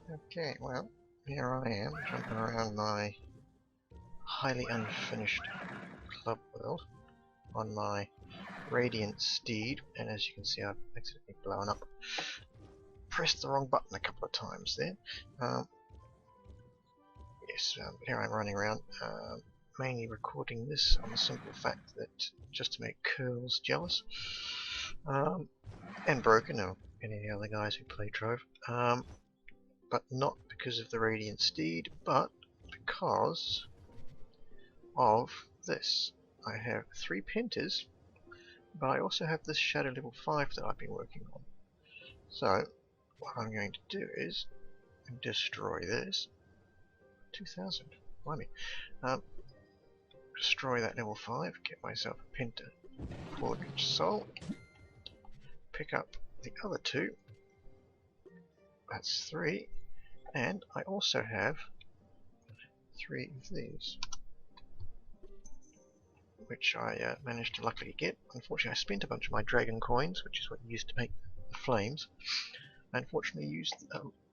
Okay, well, here I am, jumping around my highly unfinished club world on my Radiant Steed, and as you can see I've accidentally blown up. Pressed the wrong button a couple of times there. Yes, here I'm running around, mainly recording this on the simple fact that just to make Curls jealous, and Broken, or any of the other guys who play Trove, but not because of the Radiant Steed, but because of this. I have 3 Pentas, but I also have this Shadow level 5 that I've been working on. So, what I'm going to do is destroy this. 2000, blimey. Destroy that level 5, get myself a Penta Soul, pick up the other 2, that's 3, and I also have 3 of these, which I managed to luckily get. Unfortunately I spent a bunch of my dragon coins, which is what you used to make the flames. I unfortunately used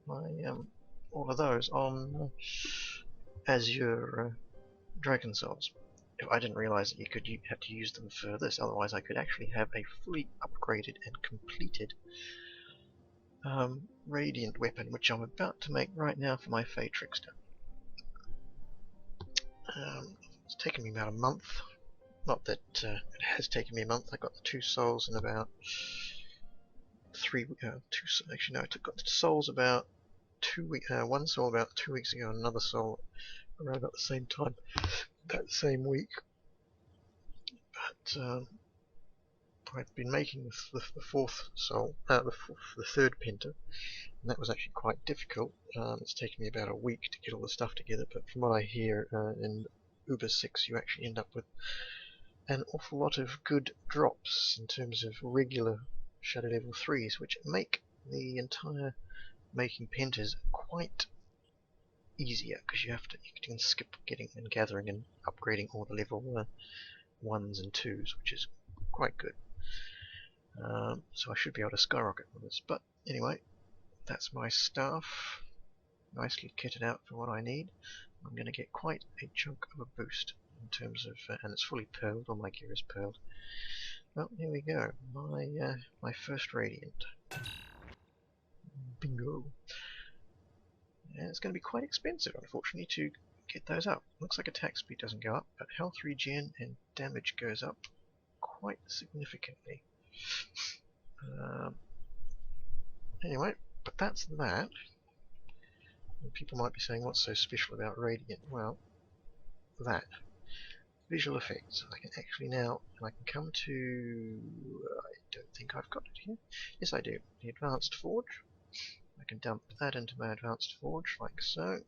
all of those on Azure Dragon Souls. If I didn't realize that you have to use them for this, otherwise I could actually have a fully upgraded and completed Radiant weapon, which I'm about to make right now for my Fae Trickster. It's taken me about a month. Not that it has taken me a month. I got the 2 souls in about 3 actually no, I got the souls about 2 weeks. One soul about 2 weeks ago, and another soul around about the same time that same week. But I've been making the 4th soul, the 3rd Penta, and that was actually quite difficult. It's taken me about a week to get all the stuff together, but from what I hear, in Uber 6 you actually end up with an awful lot of good drops in terms of regular Shadow level 3s, which make the entire making Pentas quite easier, because you can skip getting and gathering and upgrading all the level 1s and 2s, which is quite good. So I should be able to skyrocket with this. But anyway, that's my staff, nicely kitted out for what I need. I'm going to get quite a chunk of a boost in terms of, and it's fully pearled. All my gear is pearled. Well, here we go. My first Radiant. Bingo. And it's going to be quite expensive, unfortunately, to get those up. Looks like attack speed doesn't go up, but health regen and damage goes up quite significantly. Anyway, but that's that. And people might be saying, what's so special about Radiant? Well, that. Visual effects. I can actually now, I can come to, I don't think I've got it here. Yes, I do. The Advanced Forge. I can dump that into my Advanced Forge, like so.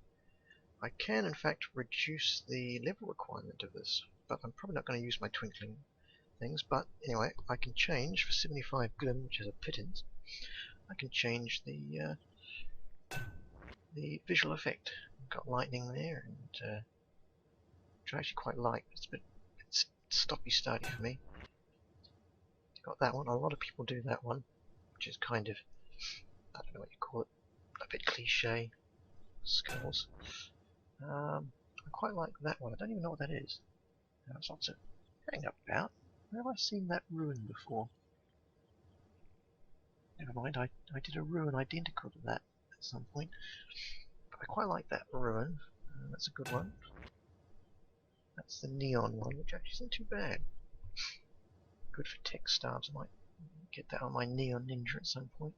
I can, in fact, reduce the level requirement of this, but I'm probably not going to use my twinkling things. But anyway, I can change for 75 glim, which is a pittance. I can change the visual effect. I've got lightning there, and which I actually quite like. It's a bit stoppy-starty for me. Got that one. A lot of people do that one, which is kind of, I don't know what you call it, a bit cliche. Skulls. I quite like that one. I don't even know what that is. There's lots of hang up about. Where have I seen that ruin before? Never mind, I did a ruin identical to that at some point. But I quite like that ruin. That's a good one. That's the neon one, which actually isn't too bad. Good for tech stars. I might get that on my neon ninja at some point.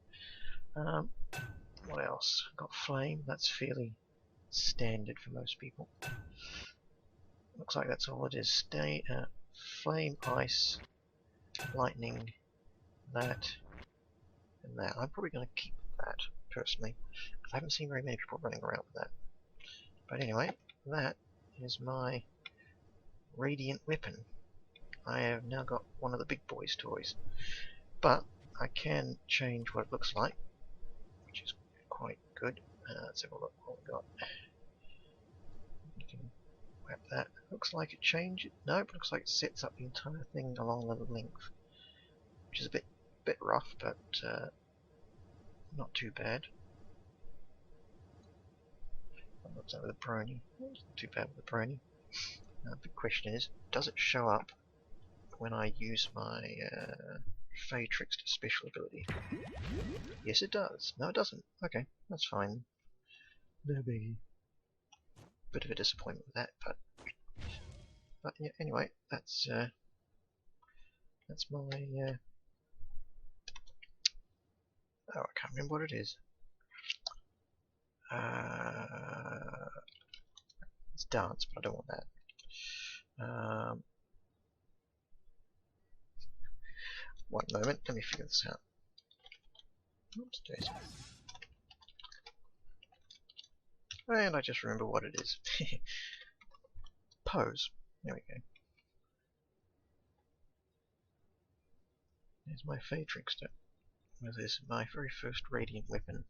What else? Got flame. That's fairly standard for most people. Looks like that's all it is. Flame, ice, lightning, that, and that. I'm probably going to keep that, personally, because I haven't seen very many people running around with that. But anyway, that is my Radiant weapon. I have now got one of the big boys' toys. But I can change what it looks like, which is quite good. Let's have a look what we've got. You can wrap that. Looks like it changes. Nope, looks like it sets up the entire thing along the length, which is a bit rough, but not too bad. What's that with a brony? It's not too bad with a brony. Now, the big question is, does it show up when I use my Fae Trickster special ability? Yes, it does. No, it doesn't. Okay, that's fine. No biggie. Bit of a disappointment with that, but yeah, anyway, that's my oh, I can't remember what it is. It's dance, but I don't want that. One moment, let me figure this out. Oops, daisy. And I just remember what it is. Pose. There we go. There's my Fae Trickster. This is my very first radiant weapon.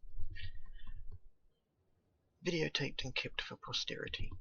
Videotaped and kept for posterity.